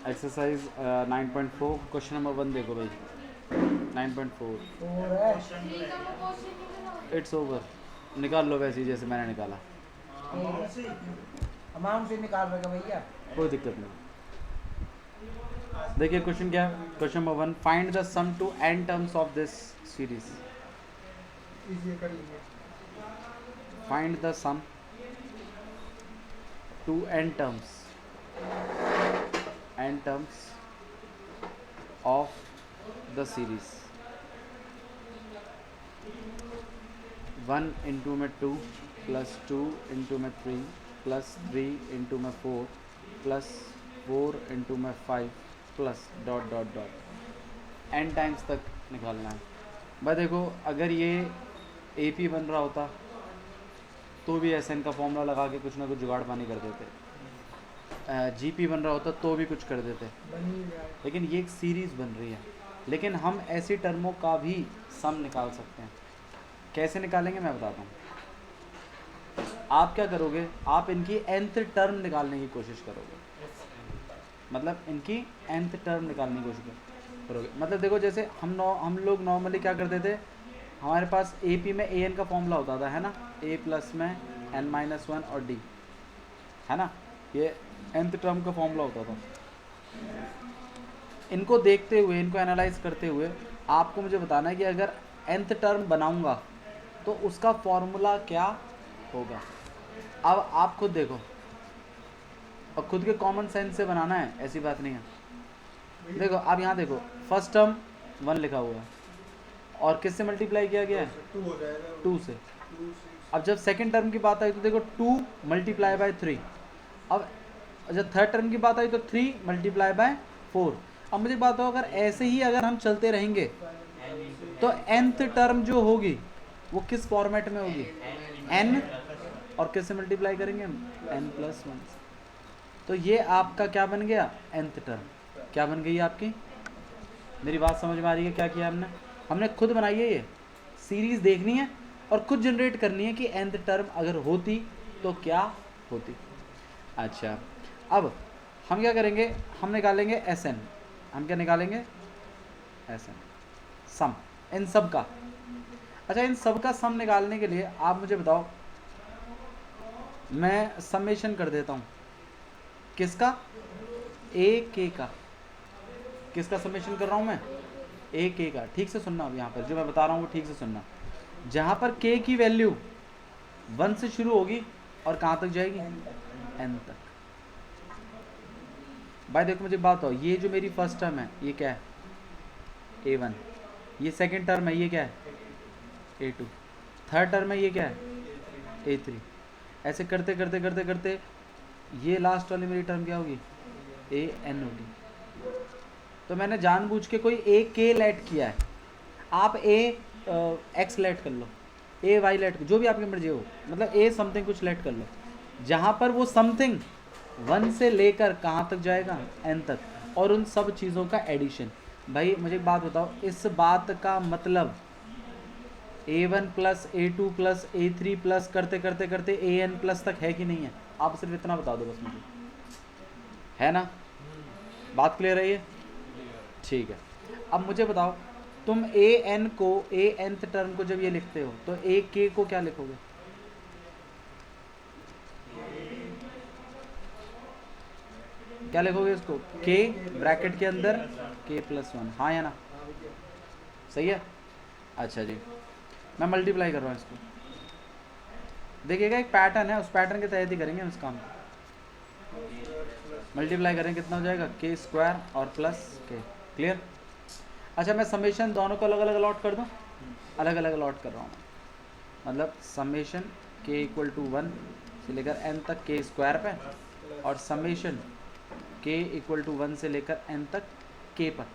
Exercise 9.4 question number 1 देखो भाई 9.4 it's over निकाल लो वैसे ही जैसे मैंने निकाला अमाउंट से निकाल रहे भैया। कोई दिक्कत नहीं। देखिए क्वेश्चन क्या है। Question number 1 find the sum to n terms of this series. Find the sum to n terms of the series 1 into में 2 plus 2 into में 3 plus 3 into में 4 plus 4 into में 5 plus dot dot dot n times तक निकालना है। भाई देखो अगर ये AP बन रहा होता तो भी SN का फॉर्मूला लगा के कुछ ना कुछ जुगाड़ पानी कर देते, GP बन रहा होता तो भी कुछ कर देते, लेकिन ये एक सीरीज़ बन रही है। लेकिन हम ऐसी टर्मों का भी सम निकाल सकते हैं। कैसे निकालेंगे मैं बताता हूँ। आप क्या करोगे, आप इनकी nth टर्म निकालने की कोशिश करोगे, मतलब इनकी nth टर्म निकालने की कोशिश करोगे। मतलब देखो जैसे हम लोग नॉर्मली क्या करते थे, हमारे पास AP में AN का फॉर्मूला होता था, है ना, A प्लस में n-1 और D, है ना, ये nth टर्म का फॉर्मूला होता था। इनको देखते हुए, इनको एनालाइज करते हुए आपको मुझे बताना है कि अगर nth टर्म बनाऊंगा तो उसका फॉर्मूला क्या होगा। अब आप खुद देखो और खुद के कॉमन सेंस से बनाना है, ऐसी बात नहीं है। देखो आप यहाँ देखो, फर्स्ट टर्म 1 लिखा हुआ है और किससे मल्टीप्लाई किया गया है, 2 से। अब जब सेकंड टर्म की बात आई तो देखो 2 मल्टीप्लाई बाय 3। अब जब थर्ड टर्म की बात आई तो 3 मल्टीप्लाई बाय 4। अब मुझे बात हो, अगर ऐसे ही अगर हम चलते रहेंगे तो nth टर्म जो होगी वो किस फॉर्मेट में होगी, n और किससे मल्टीप्लाई करेंगे हम, n+1। तो ये आपका क्या बन गया, nth टर्म क्या बन गई आपकी। मेरी बात समझ में आ रही है, क्या किया हमने खुद बनाई है, ये सीरीज देखनी है और खुद जनरेट करनी है कि nth टर्म अगर होती तो क्या होती। अच्छा अब हम क्या करेंगे, हम निकालेंगे SN। हम क्या निकालेंगे, SN सम इन सब का। अच्छा इन सब का सम निकालने के लिए आप मुझे बताओ, मैं समेशन कर देता हूँ किसका, AK का। किसका समेशन कर रहा हूँ मैं, AK का। ठीक से सुनना, अब यहाँ पर जो मैं बता रहा हूँ वो ठीक से सुनना। जहाँ पर K की वैल्यू 1 से शुरू होगी और कहाँ तक जाएगी, N तक। भाई देखो मुझे बात हो, ये जो मेरी फर्स्ट टर्म है ये क्या है, A1। ये सेकंड टर्म है ये क्या है, A2। थर्ड टर्म है ये क्या है, A3। ऐसे करते करते करते करते ये लास्ट वाली मेरी टर्म क्या होगी, AN होगी। तो मैंने जानबूझ के कोई AK लेट किया है, आप X लेट कर लो, AY लेट, जो भी आपकी मर्जी हो, मतलब A समथिंग कुछ लेट कर लो, जहाँ पर वो समथिंग 1 से लेकर कहाँ तक जाएगा, N तक, और उन सब चीज़ों का एडिशन। भाई मुझे एक बात बताओ, इस बात का मतलब A1 plus A2 plus A3 plus करते करते करते AN प्लस तक है कि नहीं है, आप सिर्फ इतना बता दो बस मुझे, है ना। बात क्लियर है ये, ठीक है। अब मुझे बताओ, तुम AN को, ANth टर्म को जब ये लिखते हो तो AK को क्या लिखोगे, क्या लिखोगे इसको, K ब्रैकेट के अंदर K+1, हाँ या ना, सही है। अच्छा जी, मैं मल्टीप्लाई कर रहा हूँ इसको, देखिएगा एक पैटर्न है, उस पैटर्न के तहत ही करेंगे हम इस काम को। मल्टीप्लाई करेंगे कितना हो जाएगा, K² और प्लस K। क्लियर। अच्छा मैं समेशन दोनों को अलग अलग अलॉट कर दूँ, अलग अलग अलॉट कर रहा हूँ, मतलब समेशन K = 1 से लेकर N तक K² पे, और समेशन K = 1 से लेकर N तक K पर।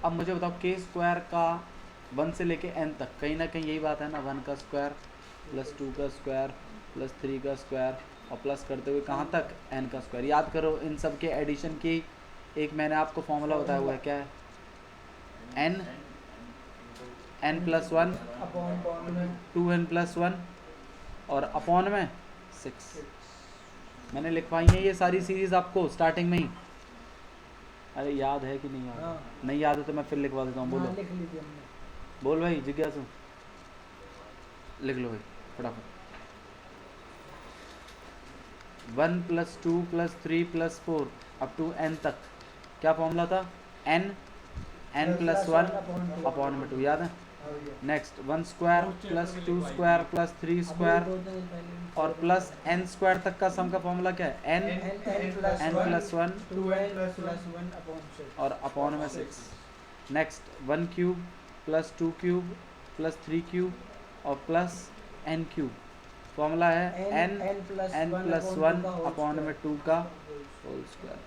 अब मुझे बताओ K² का 1 से लेकर N तक, कहीं ना कहीं यही बात है ना, 1 का स्क्वायर प्लस 2 का स्क्वायर प्लस 3 का स्क्वायर और प्लस करते हुए कहाँ तक, N का स्क्वायर। याद करो इन सब के एडिशन की एक मैंने आपको फॉर्मूला बताया हुआ है, क्या है, N+1 2N+1 और अपॉन में 6। मैंने लिखवाई है ये सारी सीरीज आपको स्टार्टिंग में ही, अरे याद है कि नहीं याद? हाँ। नहीं याद है तो मैं फिर लिखवा देता हूँ, बोलो। हाँ, लिख ली थी हमने। बोल भाई जिज्ञासु, लिख लो भाई फटाफट। 1 + 2 + 3 + 4 अप टू n तक क्या फॉर्मूला था? n + 1 अपॉन में 2, याद है? नेक्स्ट 1² + 2² + 3² और प्लस n² तक का सम का फॉर्मूला क्या है? n+1 और अपॉन में 6। नेक्स्ट 1³ + 2³ + 3³ और प्लस n³ फॉर्मूला है n+1 अपॉन में 2 का होल स्क्वायर।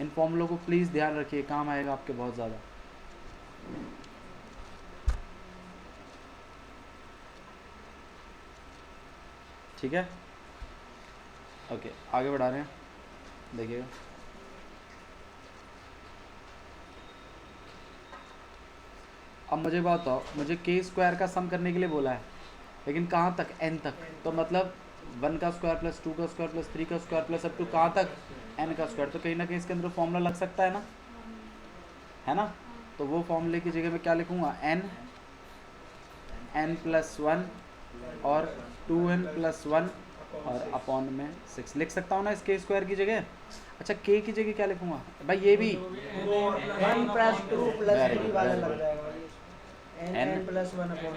इन फॉर्मूलों को प्लीज़ ध्यान रखिए, काम आएगा आपके बहुत ज़्यादा। ठीक है, ओके आगे बढ़ा रहे हैं, देखिएगा। अब मुझे बात बताओ, मुझे k² का सम करने के लिए बोला है, लेकिन कहाँ तक? n तक। तो मतलब 1 का स्क्वायर + 2 का स्क्वायर + 3 का स्क्वायर प्लस अप टू कहाँ तक? n का स्क्वायर। तो कहीं ना कहीं इसके अंदर फॉर्मूला लग सकता है ना, है ना? तो वो फॉर्मूले की जगह मैं क्या लिखूँगा? n+1 और 2n+1 और अपॉन में 6 लिख सकता हूँ ना इस k² की जगह। अच्छा k की जगह क्या लिखूँगा भाई? ये भी 1 + 2 + 3 वाला लग जाएगा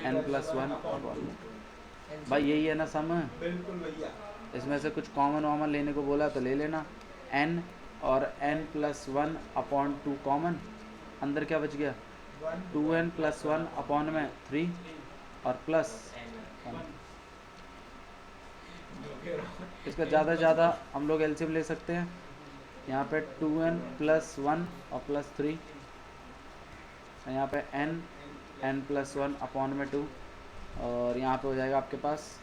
n+1 अपॉन में। भाई यही है ना सम? बिल्कुल भैया। इसमें से कुछ कॉमन वॉमन लेने को बोला तो ले लेना। n और n+1 अपॉन 2 कॉमन, अंदर क्या बच गया? 2n+1 अपॉन में 3 और प्लस 1। इसका ज़्यादा से ज़्यादा हम लोग एलसीएम ले सकते हैं। यहाँ पे 2n+1 और प्लस 3, यहाँ पे n+1 अपॉन में 2 और यहाँ पे हो जाएगा आपके पास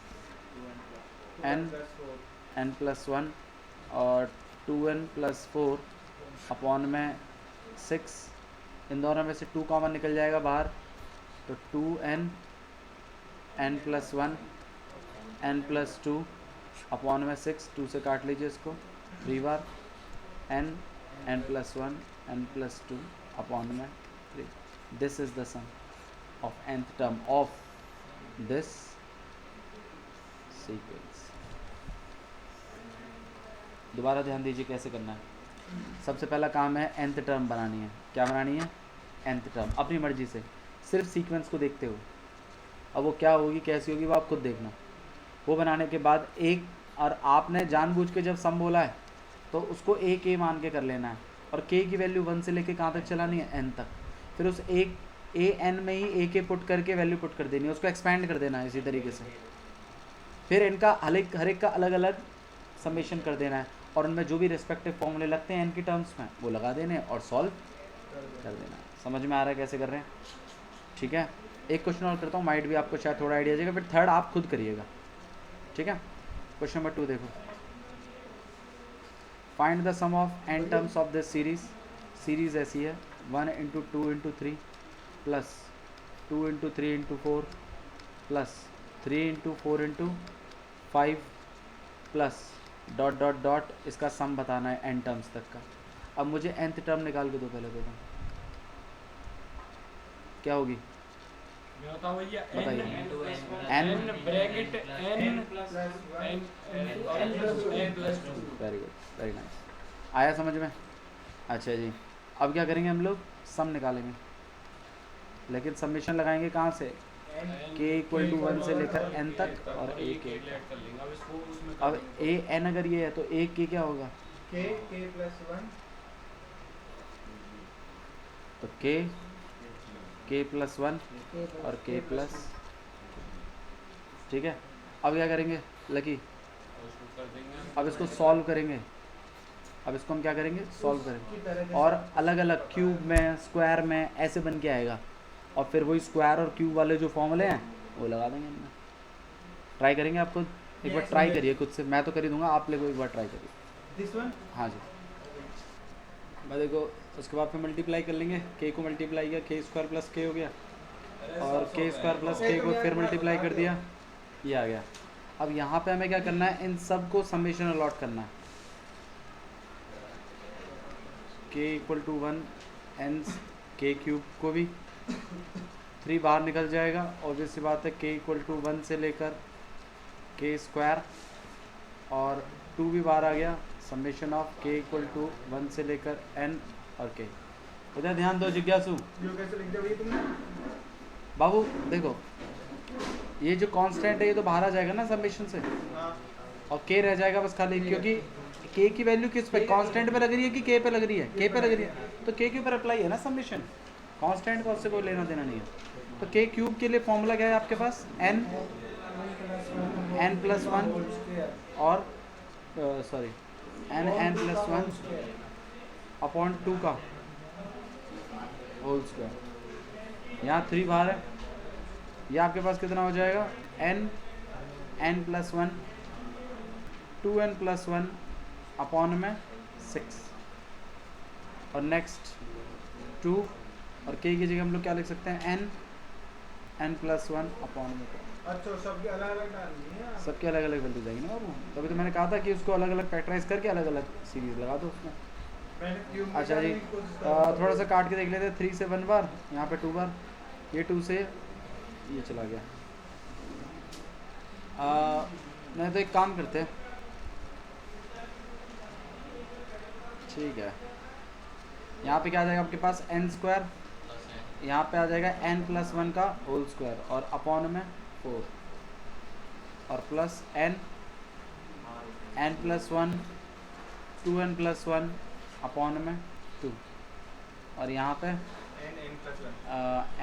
n+1 और 2n+4 अपॉन में 6। इन दोनों में से 2 कॉमन निकल जाएगा बाहर, तो 2n n+1 n+2 अपॉन में 6, 2 से काट लीजिए इसको 3 बार, n n+1 n+2 अपॉन में 3। This is the sum of nth term of this sequence. दोबारा ध्यान दीजिए कैसे करना है। सबसे पहला काम है nth टर्म बनानी है। क्या बनानी है? nth टर्म, अपनी मर्जी से, सिर्फ सीक्वेंस को देखते हुए। अब वो क्या होगी कैसी होगी वो आप खुद देखना। वो बनाने के बाद एक, और आपने जानबूझ के जब सम बोला है तो उसको एक ए मान के कर लेना है, और के की वैल्यू 1 से लेके कहाँ तक चलानी है? n तक। फिर उस एक ए एन में ही ए के पुट करके वैल्यू पुट कर देनी है, उसको एक्सपैंड कर देना है इसी तरीके से। फिर इनका हर एक का अलग अलग समेशन कर देना है, और उनमें जो भी रिस्पेक्टिव फॉर्मूले लगते हैं इनकी टर्म्स में वो लगा देने और सॉल्व कर देना। समझ में आ रहा है कैसे कर रहे हैं? ठीक है, एक क्वेश्चन और करता हूँ, माइट भी आपको शायद थोड़ा आइडिया जाएगा, फिर थर्ड आप खुद करिएगा। ठीक है, क्वेश्चन नंबर 2 देखो। Find the sum of n terms of this series. Series ऐसी है 1 × 2 × 3 plus 2 × 3 × 4 plus 3 × 4 × 5 plus dot dot dot, इसका सम बताना है n टर्म्स तक का। अब मुझे nth टर्म निकाल के दो पहले, दो क्या होगी बताइए? n bracket n very good, very nice, आया समझ में? अच्छा जी, अब क्या करेंगे हम लोग? सम निकालेंगे, लेकिन समेशन लगाएंगे कहाँ से? k = 1 से लेकर n तक और a k। अब a n अगर ये है तो a k क्या होगा? k+1 तो k+1 और k+, ठीक है। अब क्या करेंगे लकी? अब इसको सॉल्व करेंगे। अब इसको हम क्या करेंगे? सॉल्व करेंगे, और अलग अलग क्यूब में, स्क्वायर में ऐसे बन के आएगा, और फिर वही स्क्वायर और क्यूब वाले जो फॉर्मूले हैं वो लगा देंगे इनमें। ट्राई करेंगे, आपको एक बार ट्राई करिए खुद से, मैं तो कर ही दूंगा, आप लोग एक बार ट्राई करिए। This one? हाँ जी, मैं देखो उसके बाद फिर मल्टीप्लाई कर लेंगे, k को मल्टीप्लाई किया k² + k हो गया, और k² + k को फिर मल्टीप्लाई कर दिया, ये आ गया। अब यहाँ पे हमें क्या करना है? इन सब को समेशन अलॉट करना है। के इक्वल टू 1 एन के क्यूब को भी 3 बाहर निकल जाएगा। ऑब्वियस सी बात है के इक्वल टू 1 से लेकर के स्क्वायर और 2 भी बाहर आ गया। समेशन ऑफ के इक्वल टू 1 से लेकर एन और के। उधर ध्यान दो जिज्ञासु। जो कैसे लिख दिया भैया तुमने? बाबू देखो, ये जो कांस्टेंट है ये तो बाहर आ जाएगा ना समेशन से, हाँ और के रह जाएगा बस खाली, क्योंकि के की वैल्यू किस पे, कांस्टेंट पे लग रही है कि के पे लग रही है? के पे लग रही है, तो के के ऊपर अप्लाई है ना समेशन। कांस्टेंट का उससे कोई लेना देना नहीं है। तो के क्यूब के लिए फॉर्मूला क्या है आपके पास? एन प्लस 1 और सॉरी एन प्लस 1 अपॉन 2 का होल स्क्वायर। यहाँ 3 बाहर है, ये आपके पास कितना हो जाएगा? N plus 1 2n plus 1 upon में 6 और नेक्स्ट 2 और के की जगह हम लोग क्या लिख सकते हैं? एन प्लस 1 अपॉन में 2। अच्छा, सबके अलग अलग डालनी है। सबके अलग अलग वैल्यू जाएगी ना बाबू, तभी तो मैंने कहा था कि उसको अलग अलग फैक्टराइज करके अलग अलग सीरीज लगा दो उसमें। मैंने क्यूब अच्छा जी, निकालने की कोशिश कर रहा था। थोड़ा सा काट के देख लेते हैं। 3 से 1 बार, यहाँ पे 2 बार, ये 2 से ये चला गया। नहीं तो एक काम करते हैं, ठीक है, यहाँ पे क्या आ जाएगा आपके पास? एन स्क्वायर, यहाँ पे आ जाएगा एन प्लस 1 का होल स्क्वायर और अपॉन में 4 और plus n plus 1 2n plus 1 upon में 2 और यहाँ पे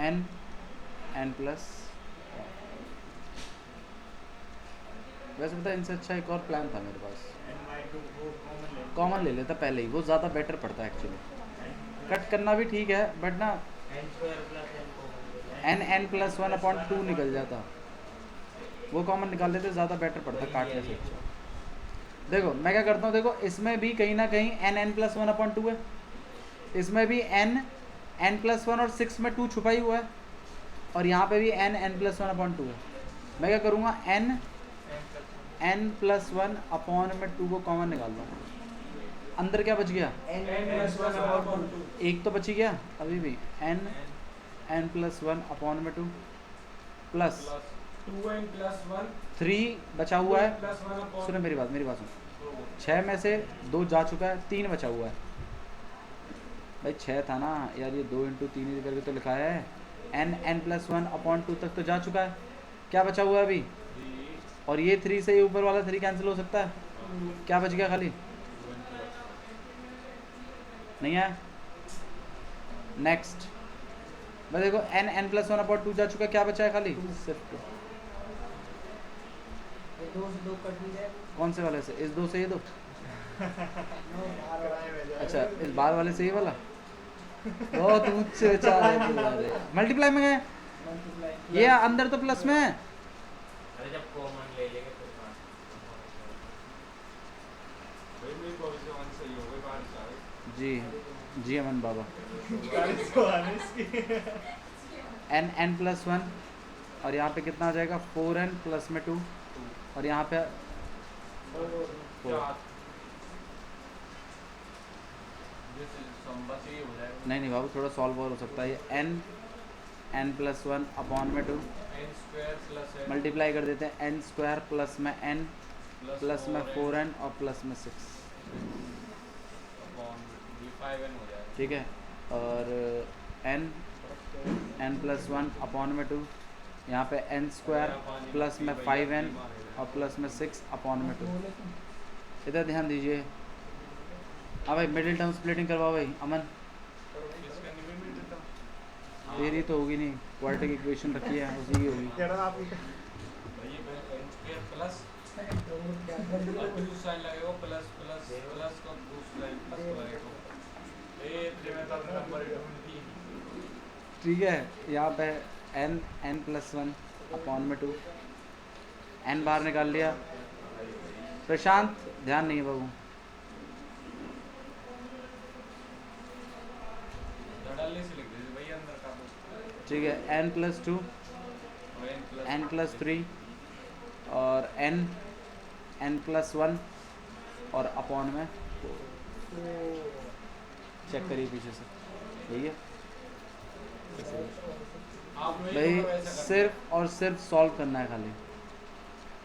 एन प्लस। वैसे पता है, इनसे अच्छा एक और प्लान था मेरे पास, कॉमन ले लेता पहले ही, वो ज़्यादा बेटर पड़ता है एक्चुअली। कट करना भी ठीक है बट ना एन प्लस 1 अपॉन 2 निकल जाता, वो कॉमन निकाल लेते, ज़्यादा बेटर पड़ता काटने से अच्छा। देखो मैं क्या करता हूँ, देखो इसमें भी कहीं ना कहीं एन प्लस 1 अपॉन 2 है, इसमें भी एन प्लस 1 और 6 में 2 छुपा ही हुआ है, और यहाँ पे भी एन प्लस 1 अपॉन 2 है। मैं क्या करूँगा, एन प्लस 1 अपॉन में 2 को कॉमन निकाल लो। अंदर क्या बच गया? एक तो बची गया अभी भी, एन प्लस 1 अपॉन में 2 प्लस 2n प्लस 1 3 बचा हुआ है। प्लस 1 अपॉन सुनो मेरी बात सुनो, 6 में से 2 जा चुका है, 3 बचा हुआ है। भाई 6 था ना यार, ये 2 इंटू 3 करके तो लिखा है। एन प्लस 1 अपॉन 2 तक तो जा चुका है, क्या बचा हुआ है अभी? और ये 3 से ये ऊपर वाला 3 कैंसिल हो सकता है, क्या बच गया खाली? नहीं है। नेक्स्ट बस देखो, एन प्लस 1 अपॉन 2 जा चुका है, क्या बचा है खाली? सिर्फ 2। दो से दो कट नहीं जाएगा। कौन से वाले से? इस 2 से ये 2? नो, अच्छा, इस बार वाले से ये वाला? बहुत ऊंचे विचार है तुम्हारे। मल्टीप्लाई में गए, मल्टीप्लाई ये अंदर तो प्लस में है। अरे जब कॉमन ले लेंगे तो भाई मेरी भविष्यवाणी सही हो गई, बारिश आ गई। जी अमन बाबा। बारिश तो आने इसकी। एन प्लस 1 और यहाँ पे कितना आ जाएगा? 4n प्लस में 2 और यहाँ पे 4। नहीं बाबू, थोड़ा सॉल्व और हो सकता है। ये एन प्लस 1 अपॉन में 2 n square plus n multiply कर देते हैं, एन स्क्वायर प्लस में n प्लस में 4n और प्लस में 6, अपॉन 5n हो जाएगा। ठीक है। और एन प्लस 1 अपॉन में 2, यहाँ पे एन स्क्वायर प्लस में 5n और प्लस में 6 अपॉन में 2। इधर ध्यान दीजिए। हाँ भाई, मिडिल टर्म स्प्लिटिंग करवाओ भाई अमन। इसका निम्न में देता हूँ। तेरी तो होगी नहीं, क्वाड्रेटिक इक्वेशन रखी है उसी की होगी। कह रहा आप भाई n स्क्वायर प्लस और 2 साइन लगेगा, प्लस प्लस प्लस का 2 साइन प्लस लगेगा। ये में तो नंबर ढूंढती ठीक है, यहाँ पे एन प्लस 1 अपॉन में 2, एन बाहर निकाल लिया। प्रशांत ध्यान नहीं है बाबू। डालने से लिख दीजिए भाई अंदर का तो। ठीक है, एन प्लस 2 और एन प्लस 3 और एन प्लस 1 और अपॉन में 4। चेक करिए पीछे से, यही है आप लोग भाई। एक ऐसा करते सिर्फ और सिर्फ सॉल्व करना है खाली,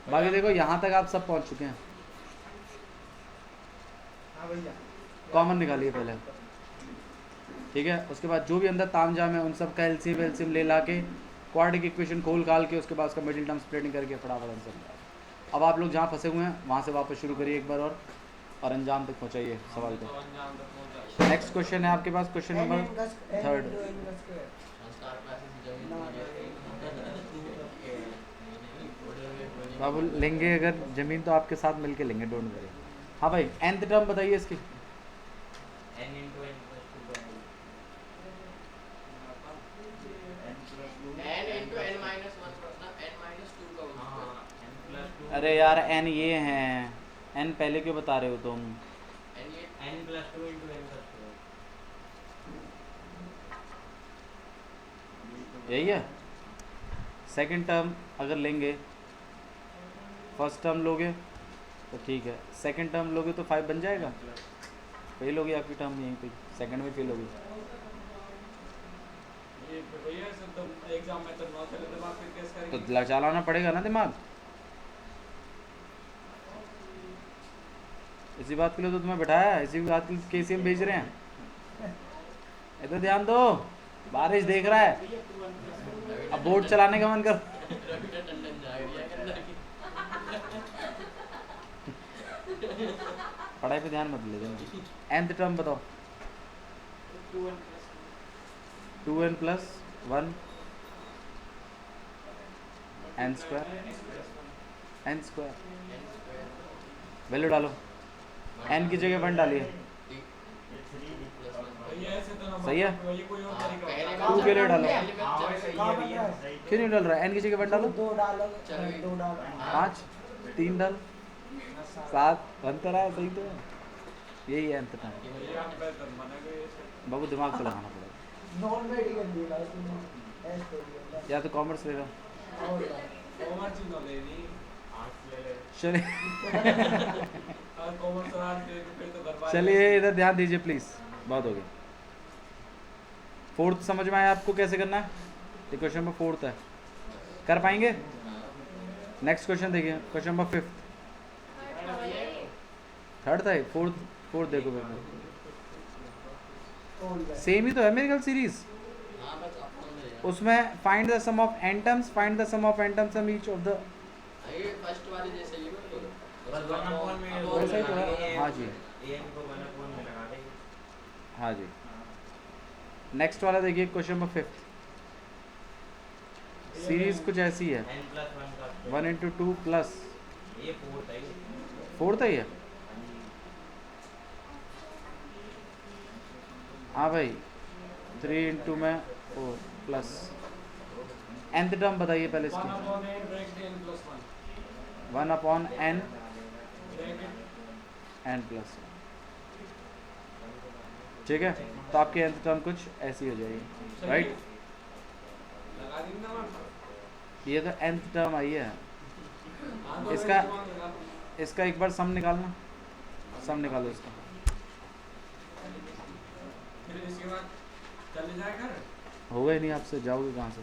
बाकी देखो यहाँ तक आप सब पहुँच चुके हैं। हाँ भैया कॉमन निकालिए पहले, ठीक है। उसके बाद जो भी अंदर तामझाम है उन सब का एलसीएम वेलसीएम ले ला के क्वाड्रेटिक इक्वेशन खोल काल के उसके बाद उसका मिडिल टर्म स्प्लिटिंग करके फटाफट आंसर निकालो। अब आप लोग जहाँ फंसे हुए हैं वहाँ से वापस शुरू करिए एक बार और अंजाम तक पहुँचाइए सवाल तो को। अंजाम तक पहुंचा। नेक्स्ट क्वेश्चन है आपके पास, क्वेश्चन नंबर थर्ड। बाबू लेंगे अगर ज़मीन तो आपके साथ मिलके लेंगे, डोंट वरी। हाँ भाई nth टर्म बताइए इसकी। n into n plus 2 by n into n minus 1 मतलब n minus 2 का होल हाँ स्क्वायर। n plus 2 अरे यार n ये हैं, n पहले क्यों बता रहे हो तुम? n ये n plus 2 into n plus 2 यही है। सेकंड टर्म अगर लेंगे, फर्स्ट टर्म लोगे तो ठीक है, सेकंड टर्म लोगे तो 5 बन जाएगा। फेल होगी आपकी टर्म यहीं पे, सेकंड में फेल होगी। ये भैया सब तो एग्जाम में तो नौ चले दिमाग पे केस करेंगे। तो चलाना पड़ेगा ना दिमाग, इसी बात के लिए तो तुम्हें बैठाया है, इसी बात के लिए केसीएम भेज रहे हैं। इधर ध्यान दो, बारिश देख रहा है, अब बोट चलाने का मन कर। रविंद्र टंडन जाएगा के अंदर की। पढ़ाई पे ध्यान मत ले देना। nth टर्म बताओ। 2n plus 1 n square value डालो, n की जगह 1 डालिए, भैया ऐसे तो ना सही है। ये कोई और तरीका होता है। 2 के लिए डालो, कहाँ बन रहा है? क्यों नहीं डाल रहा है? n की जगह 1 डालो, 2 डालो, 2 डालो। 5 3 डाल, 7 बनता रहा है, सही तो है। यही है nth टर्म। भैया आप बेहतर बनेंगे ऐसे। बाबू दिमाग तो लगाना पड़ेगा, नॉन मेडिकल भी भाई तुम ऐसे तो या तो कॉमर्स ले लो। और कॉमर्स ही ना लेनी। आर्ट्स ले ले चलिए और कॉमर्स और आर्ट्स ले तो फिर तो बर्बाद। चलिए इधर ध्यान दीजिए प्लीज़, बहुत हो गई। फोर्थ समझ में आया आपको कैसे करना है? ये क्वेश्चन नंबर 4 है, कर पाएंगे? नेक्स्ट क्वेश्चन देखिए, क्वेश्चन नंबर 5। थर्ड था, फोर्थ देखो मेरे सेम ही तो है मेरे ख्याल सीरीज। हां बस अपन ले उसमें find the sum of n terms, find the sum of n terms sum each of the, ये फर्स्ट वाली जैसे ही बिल्कुल बस 1 upon में वैसा ही तो है। हाँ जी, an को 1 upon में लगा देंगे। हाँ जी। नेक्स्ट वाला देखिए, क्वेश्चन नंबर 5। सीरीज कुछ ऐसी है, n plus 1 का 1 into 2 प्लस ये 4 था ये 4 था ये। हाँ भाई 3 into में 4 प्लस nth टर्म बताइए पहले 1 इसकी। upon n bracket n plus 1 1 upon n bracket n plus, ठीक है। तो आपकी nth टर्म कुछ ऐसी हो जाएगी, राइट। लगा दी ना वहाँ। ये तो nth टर्म आई है। हाँ, तो इसका- वही दिमाग लगा। इसका एक बार सम निकालना, सम निकालो इसका। फिर इसके बाद चले जाए घर। होगा ही नहीं आपसे, जाओगे कहाँ से?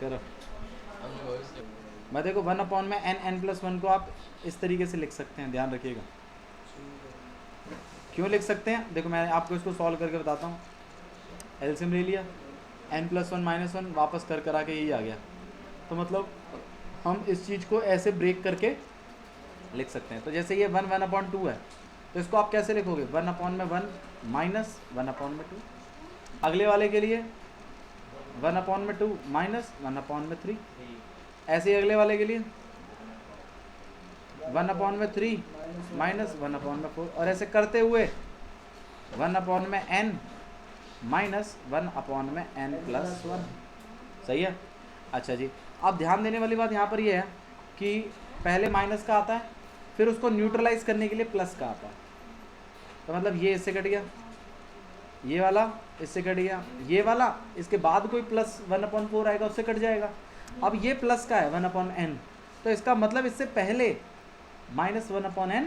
करो। हम लोग इससे मैं देखो 1 अपॉन में n प्लस 1 को आप इस तरीके से लिख सकते हैं, ध्यान रखिएगा। क्यों लिख सकते हैं? देखो मैं आपको इसको सॉल्व करके बताता हूँ। एलसीएम ले लिया, n प्लस 1 माइनस 1 वापस कर आके यही आ गया। तो मतलब हम इस चीज़ को ऐसे ब्रेक करके लिख सकते हैं। तो जैसे ये 1 अपॉन 2 है, तो इसको आप कैसे लिखोगे? 1 अपॉन में 1 माइनस 1 अपॉन में 2। अगले वाले के लिए 1 अपॉन में 2 माइनस 1 अपॉन में 3। ऐसे ही अगले वाले के लिए 1 अपॉन में 3 माइनस 1 अपॉन में 4, और ऐसे करते हुए 1 अपॉन में n माइनस 1 अपॉन में n प्लस 1। सही है। अच्छा जी, अब ध्यान देने वाली बात यहाँ पर ये है कि पहले माइनस का आता है, फिर उसको न्यूट्रलाइज करने के लिए प्लस का आता है। तो मतलब ये इससे कट गया, ये वाला इससे कट गया, ये वाला इसके बाद कोई प्लस 1/4 आएगा उससे कट जाएगा। अब ये प्लस का है 1/n, तो इसका मतलब इससे पहले -1/n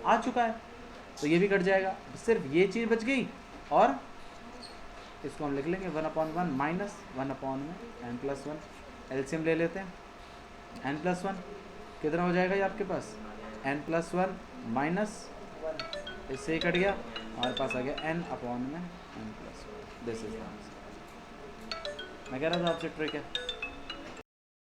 आ चुका है। तो ये भी कट जाएगा, सिर्फ ये चीज़ बच गई। और इसको हम लिख लेंगे 1/1 माइनस 1/n + 1, एलसीएम ले लेते हैं। n+1 कितना हो जाएगा ये आपके पास, n+1 माइनस, इससे ही कट गया, हमारे पास आ गया n/n+1। This is answer. मैं कह रहा था आपसे ट्रिक है।